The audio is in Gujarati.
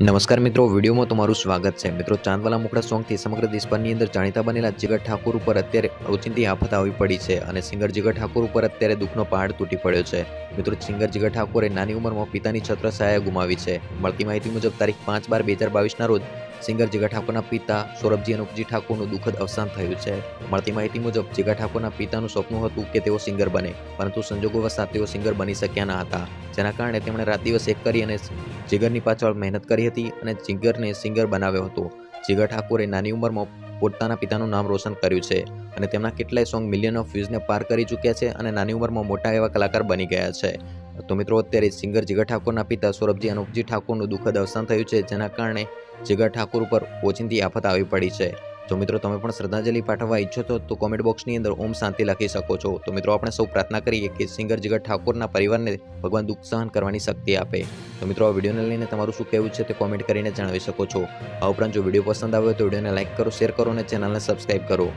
નમસ્કાર મિત્રો, વિડીયોમાં તમારું સ્વાગત છે। મિત્રો, ચાંદવાલા મુખડા સોંગથી સમગ્ર દેશભરની અંદર જાણીતા બનેલા જીગર ઠાકોર ઉપર અત્યારે ઓચિંતી આફત આવી પડી છે અને સિંગર જીગર ઠાકોર ઉપર અત્યારે દુઃખનો પહાડ તૂટી પડ્યો છે। મિત્રો, સિંગર જીગર ઠાકોરે નાની ઉંમરમાં પિતાની છત્રછાયા ગુમાવી છે। મળતી માહિતી મુજબ તારીખ 5/12/2022ના રોજ સિંગર જીગર ઠાકોરના પિતા સૌરભજી અનુપજી ઠાકોરનું દુઃખદ અવસાન થયું છે। મળતી માહિતી મુજબ જીગર ઠાકોરના પિતાનું સપનું હતું કે તેઓ સિંગર બને, પરંતુ સંજોગોવશાત તેઓ સિંગર બની શક્યા ન હતા, જેના કારણે તેમણે રાત દિવસ એક કરી અને જીગરની પાછળ મહેનત કરી હતી અને જીગરને સિંગર બનાવ્યો હતો। જીગર ઠાકોરે નાની ઉંમરમાં પોતાના પિતાનું નામ રોશન કર્યું છે અને તેમના કેટલાય સોંગ મિલિયન ઓફ વ્યૂઝને પાર કરી ચૂક્યા છે અને નાની ઉંમરમાં મોટા એવા કલાકાર બની ગયા છે। તો મિત્રો, અત્યારે સિંગર જીગર ઠાકોરના પિતા સૌરભજી અનુપજી ઠાકોરનું દુઃખદ અવસાન થયું છે, જેના કારણે જીગર ઠાકોર ઉપર ઓચિંતી આફત આવી પડી છે। જો મિત્રો, તમે પણ શ્રદ્ધાંજલિ પાઠવવા ઈચ્છો છો તો કોમેન્ટ બોક્સની અંદર ઓમ શાંતિ લખી શકો છો। તો મિત્રો, આપણે સૌ પ્રાર્થના કરીએ કે સિંગર જીગર ઠાકોરના પરિવારને ભગવાન દુઃખ સહન કરવાની શક્તિ આપે। તો મિત્રો, આ વિડીયોને લઈને તમારું શું કહેવું છે તે કોમેન્ટ કરીને જણાવી શકો છો। આ ઉપરાંત જો વિડીયો પસંદ આવ્યો તો વિડીયોને લાઇક કરો, શેર કરો અને ચેનલને સબસ્ક્રાઈબ કરો।